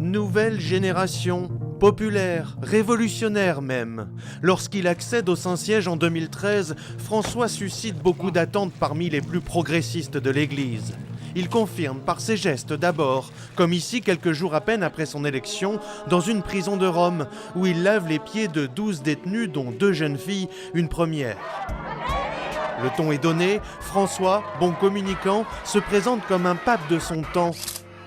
Nouvelle génération, populaire, révolutionnaire même. Lorsqu'il accède au Saint-Siège en 2013, François suscite beaucoup d'attentes parmi les plus progressistes de l'Église. Il confirme par ses gestes d'abord, comme ici quelques jours à peine après son élection, dans une prison de Rome, où il lave les pieds de 12 détenus, dont 2 jeunes filles, une première. Le ton est donné, François, bon communicant, se présente comme un pape de son temps,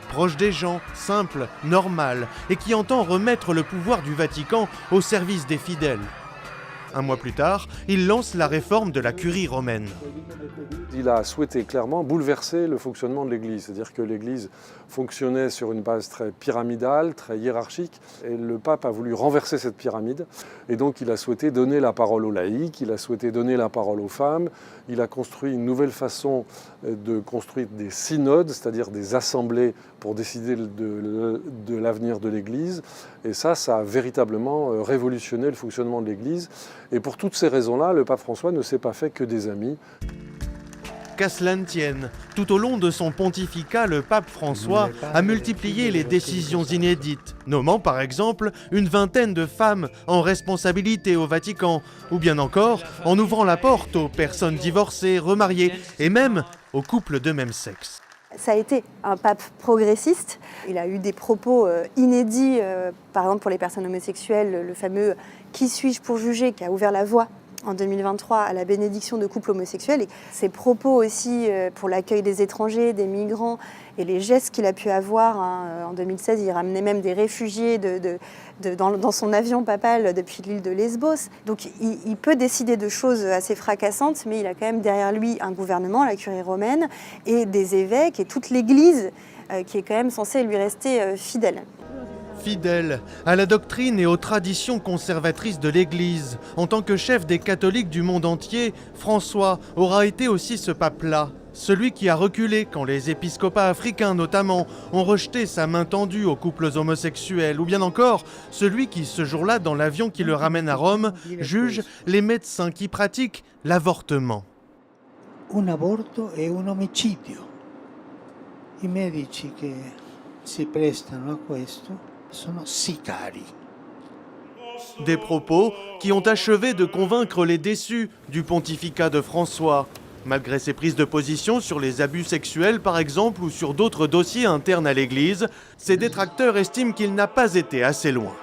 proche des gens, simple, normal, et qui entend remettre le pouvoir du Vatican au service des fidèles. Un mois plus tard, il lance la réforme de la curie romaine. Il a souhaité clairement bouleverser le fonctionnement de l'Église, c'est-à-dire que l'Église fonctionnait sur une base très pyramidale, très hiérarchique, et le pape a voulu renverser cette pyramide, et donc il a souhaité donner la parole aux laïcs, il a souhaité donner la parole aux femmes, il a construit une nouvelle façon de construire des synodes, c'est-à-dire des assemblées pour décider de l'avenir de l'Église, et ça a véritablement révolutionné le fonctionnement de l'Église, et pour toutes ces raisons-là, le pape François ne s'est pas fait que des amis. Qu'à cela ne tienne, tout au long de son pontificat, le pape François a multiplié les décisions inédites, nommant par exemple une vingtaine de femmes en responsabilité au Vatican, ou bien encore en ouvrant la porte aux personnes divorcées, remariées et même aux couples de même sexe. Ça a été un pape progressiste. Il a eu des propos inédits, par exemple pour les personnes homosexuelles, le fameux « Qui suis-je pour juger ?» qui a ouvert la voie en 2023 à la bénédiction de couples homosexuels. Et ses propos aussi pour l'accueil des étrangers, des migrants et les gestes qu'il a pu avoir. En 2016, il ramenait même des réfugiés dans son avion papal depuis l'île de Lesbos. Donc il peut décider de choses assez fracassantes, mais il a quand même derrière lui un gouvernement, la curie romaine, et des évêques et toute l'Église qui est quand même censée lui rester fidèle. Fidèle à la doctrine et aux traditions conservatrices de l'Église, en tant que chef des catholiques du monde entier, François aura été aussi ce pape-là. Celui qui a reculé quand les épiscopats africains notamment ont rejeté sa main tendue aux couples homosexuels, ou bien encore celui qui, ce jour-là, dans l'avion qui le ramène à Rome, juge les médecins qui pratiquent l'avortement. Un aborto è un omicidio. I medici che si prestano a questo sono sicari. Des propos qui ont achevé de convaincre les déçus du pontificat de François. Malgré ses prises de position sur les abus sexuels par exemple ou sur d'autres dossiers internes à l'Église, ses détracteurs estiment qu'il n'a pas été assez loin.